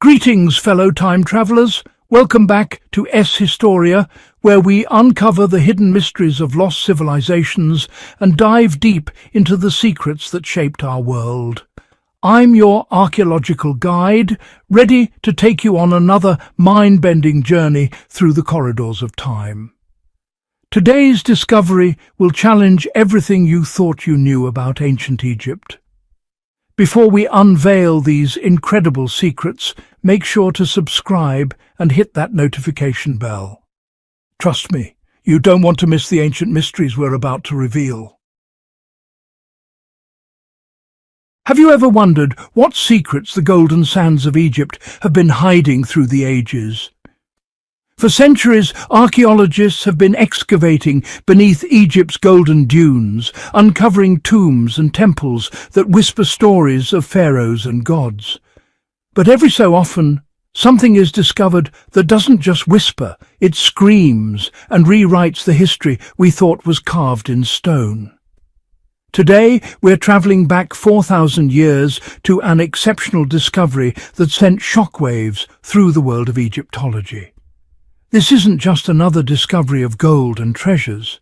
Greetings, fellow time travelers. Welcome back to Historia, where we uncover the hidden mysteries of lost civilizations and dive deep into the secrets that shaped our world. I'm your archaeological guide, ready to take you on another mind-bending journey through the corridors of time. Today's discovery will challenge everything you thought you knew about ancient Egypt. Before we unveil these incredible secrets, make sure to subscribe and hit that notification bell. Trust me, you don't want to miss the ancient mysteries we're about to reveal. Have you ever wondered what secrets the golden sands of Egypt have been hiding through the ages? For centuries, archaeologists have been excavating beneath Egypt's golden dunes, uncovering tombs and temples that whisper stories of pharaohs and gods. But every so often, something is discovered that doesn't just whisper, it screams and rewrites the history we thought was carved in stone. Today, we're traveling back 4,000 years to an exceptional discovery that sent shockwaves through the world of Egyptology. This isn't just another discovery of gold and treasures.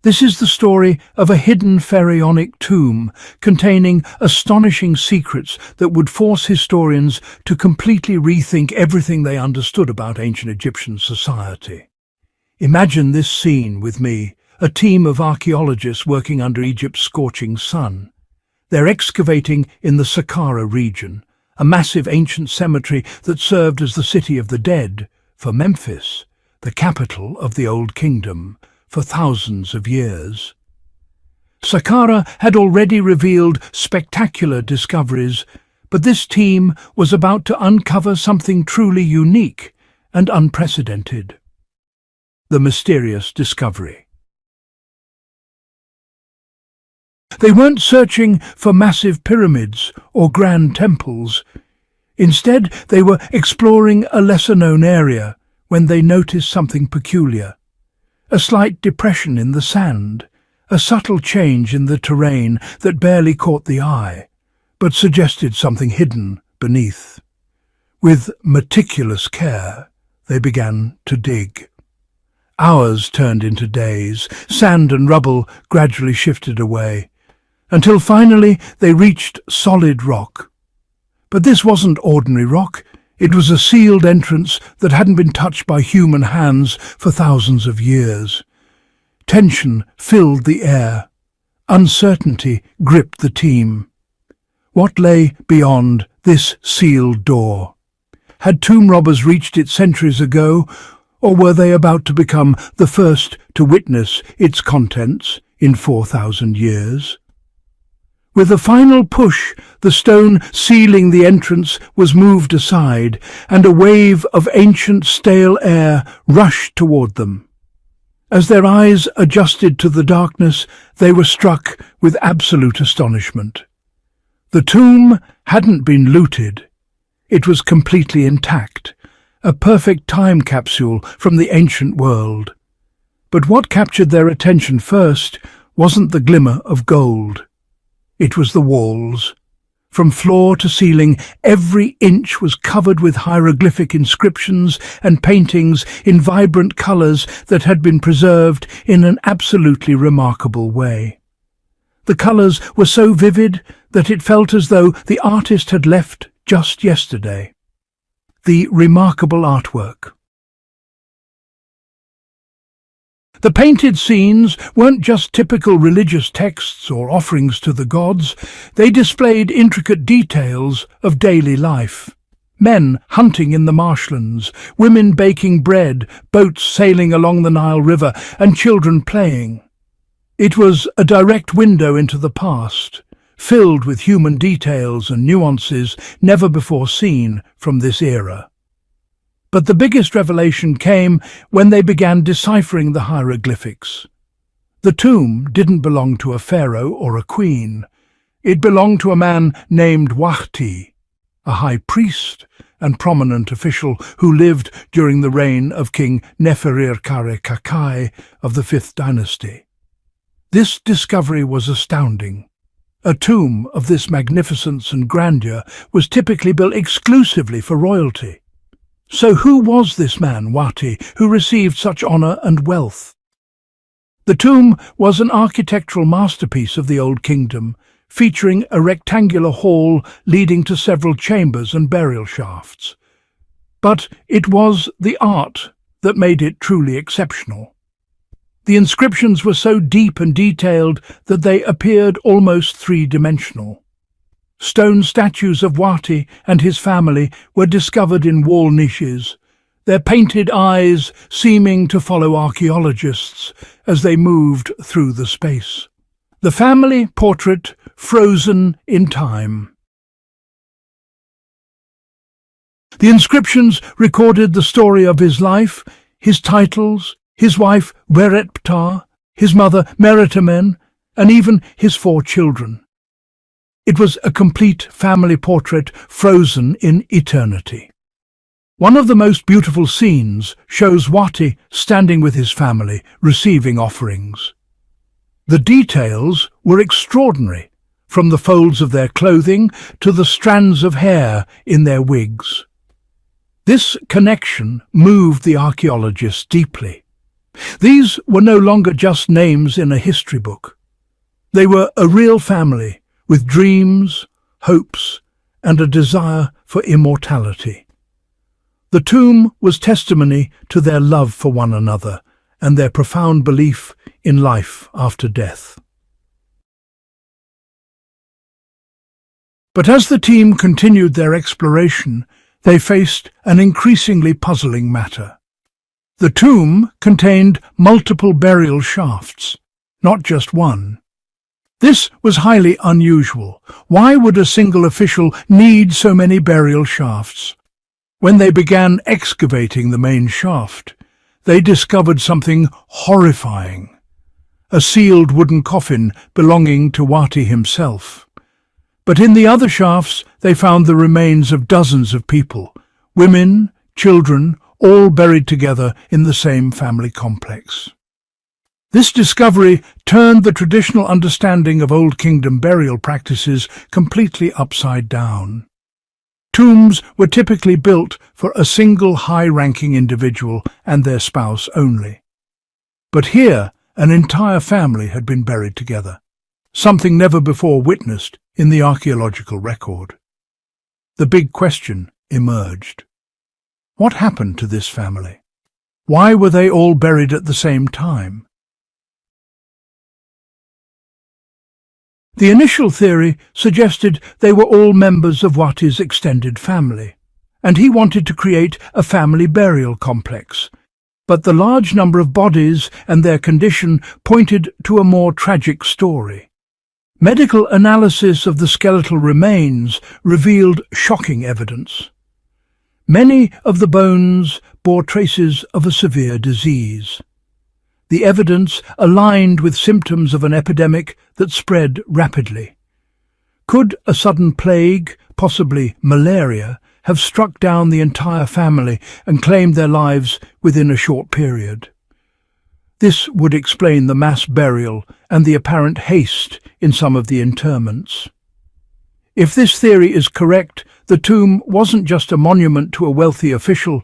This is the story of a hidden pharaonic tomb containing astonishing secrets that would force historians to completely rethink everything they understood about ancient Egyptian society. Imagine this scene with me, a team of archaeologists working under Egypt's scorching sun. They're excavating in the Saqqara region, a massive ancient cemetery that served as the city of the dead for Memphis, the capital of the Old Kingdom, for thousands of years. Saqqara had already revealed spectacular discoveries, but this team was about to uncover something truly unique and unprecedented: the mysterious discovery. They weren't searching for massive pyramids or grand temples. Instead, they were exploring a lesser-known area when they noticed something peculiar. A slight depression in the sand, a subtle change in the terrain that barely caught the eye, but suggested something hidden beneath. With meticulous care, they began to dig. Hours turned into days, sand and rubble gradually shifted away, until finally they reached solid rock. But this wasn't ordinary rock. It was a sealed entrance that hadn't been touched by human hands for thousands of years. Tension filled the air. Uncertainty gripped the team. What lay beyond this sealed door? Had tomb robbers reached it centuries ago, or were they about to become the first to witness its contents in 4,000 years? With a final push, the stone sealing the entrance was moved aside, and a wave of ancient stale air rushed toward them. As their eyes adjusted to the darkness, they were struck with absolute astonishment. The tomb hadn't been looted. It was completely intact, a perfect time capsule from the ancient world. But what captured their attention first wasn't the glimmer of gold. It was the walls. From floor to ceiling, every inch was covered with hieroglyphic inscriptions and paintings in vibrant colors that had been preserved in an absolutely remarkable way. The colors were so vivid that it felt as though the artist had left just yesterday. The remarkable artwork. The painted scenes weren't just typical religious texts or offerings to the gods. They displayed intricate details of daily life. Men hunting in the marshlands, women baking bread, boats sailing along the Nile River, and children playing. It was a direct window into the past, filled with human details and nuances never before seen from this era. But the biggest revelation came when they began deciphering the hieroglyphics. The tomb didn't belong to a pharaoh or a queen. It belonged to a man named Wahti, a high priest and prominent official who lived during the reign of King Nefertari-Kakai of the 5th dynasty. This discovery was astounding. A tomb of this magnificence and grandeur was typically built exclusively for royalty. So who was this man, Wahti, who received such honor and wealth? The tomb was an architectural masterpiece of the Old Kingdom, featuring a rectangular hall leading to several chambers and burial shafts. But it was the art that made it truly exceptional. The inscriptions were so deep and detailed that they appeared almost three-dimensional. Stone statues of Wahti and his family were discovered in wall niches, their painted eyes seeming to follow archaeologists as they moved through the space. The family portrait frozen in time. The inscriptions recorded the story of his life, his titles, his wife Wereptar, his mother Meritamen, and even his 4 children. It was a complete family portrait frozen in eternity. One of the most beautiful scenes shows Wahti standing with his family, receiving offerings. The details were extraordinary, from the folds of their clothing to the strands of hair in their wigs. This connection moved the archaeologists deeply. These were no longer just names in a history book. They were a real family, with dreams, hopes, and a desire for immortality. The tomb was testimony to their love for one another and their profound belief in life after death. But as the team continued their exploration, they faced an increasingly puzzling matter. The tomb contained multiple burial shafts, not just one. This was highly unusual. Why would a single official need so many burial shafts? When they began excavating the main shaft, they discovered something horrifying. A sealed wooden coffin belonging to Wahti himself. But in the other shafts, they found the remains of dozens of people, women, children, all buried together in the same family complex. This discovery turned the traditional understanding of Old Kingdom burial practices completely upside down. Tombs were typically built for a single high-ranking individual and their spouse only. But here, an entire family had been buried together, something never before witnessed in the archaeological record. The big question emerged. What happened to this family? Why were they all buried at the same time? The initial theory suggested they were all members of Wahti's extended family, and he wanted to create a family burial complex. But the large number of bodies and their condition pointed to a more tragic story. Medical analysis of the skeletal remains revealed shocking evidence. Many of the bones bore traces of a severe disease. The evidence aligned with symptoms of an epidemic that spread rapidly. Could a sudden plague, possibly malaria, have struck down the entire family and claimed their lives within a short period? This would explain the mass burial and the apparent haste in some of the interments. If this theory is correct, the tomb wasn't just a monument to a wealthy official,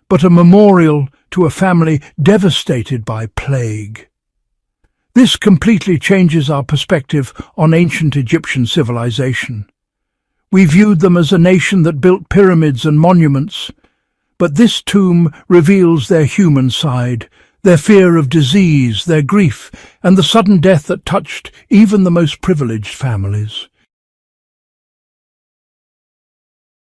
but a memorial to a family devastated by plague. This completely changes our perspective on ancient Egyptian civilization. We viewed them as a nation that built pyramids and monuments, but this tomb reveals their human side, their fear of disease, their grief, and the sudden death that touched even the most privileged families.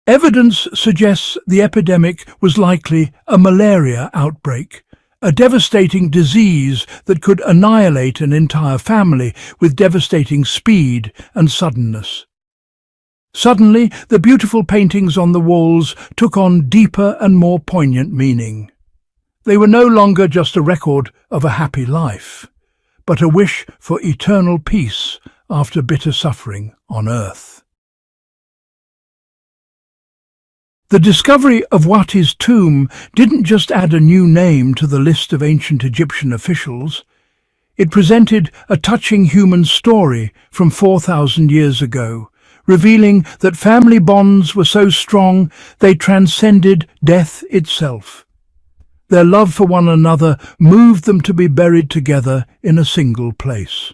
Evidence suggests the epidemic was likely a malaria outbreak, a devastating disease that could annihilate an entire family with devastating speed and suddenness. Suddenly, the beautiful paintings on the walls took on deeper and more poignant meaning. They were no longer just a record of a happy life, but a wish for eternal peace after bitter suffering on earth. The discovery of Wahti's tomb didn't just add a new name to the list of ancient Egyptian officials. It presented a touching human story from 4,000 years ago, revealing that family bonds were so strong they transcended death itself. Their love for one another moved them to be buried together in a single place.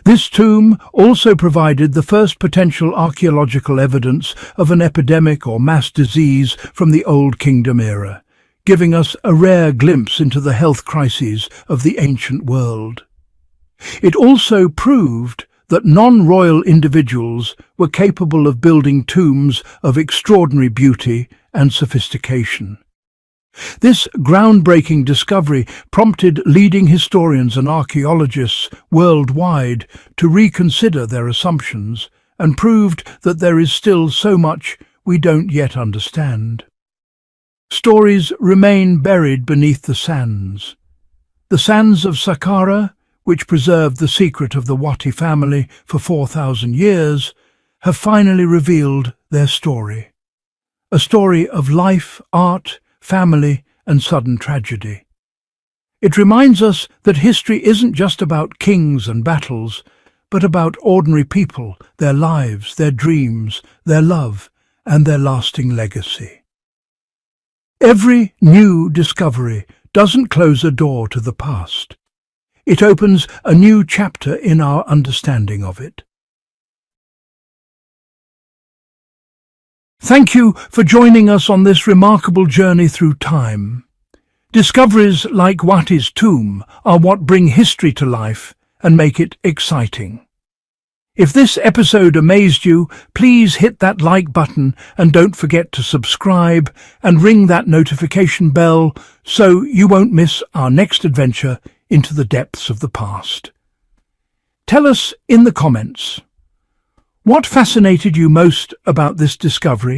This tomb also provided the first potential archaeological evidence of an epidemic or mass disease from the Old Kingdom era, giving us a rare glimpse into the health crises of the ancient world. It also proved that non-royal individuals were capable of building tombs of extraordinary beauty and sophistication. This groundbreaking discovery prompted leading historians and archaeologists worldwide to reconsider their assumptions and proved that there is still so much we don't yet understand. Stories remain buried beneath the sands. The sands of Saqqara, which preserved the secret of the Wahti family for 4,000 years, have finally revealed their story. A story of life, art, family, and sudden tragedy. It reminds us that history isn't just about kings and battles, but about ordinary people, their lives, their dreams, their love, and their lasting legacy. Every new discovery doesn't close a door to the past. It opens a new chapter in our understanding of it. Thank you for joining us on this remarkable journey through time. Discoveries like Wahti's tomb are what bring history to life and make it exciting. If this episode amazed you, please hit that like button and don't forget to subscribe and ring that notification bell so you won't miss our next adventure into the depths of the past. Tell us in the comments, what fascinated you most about this discovery?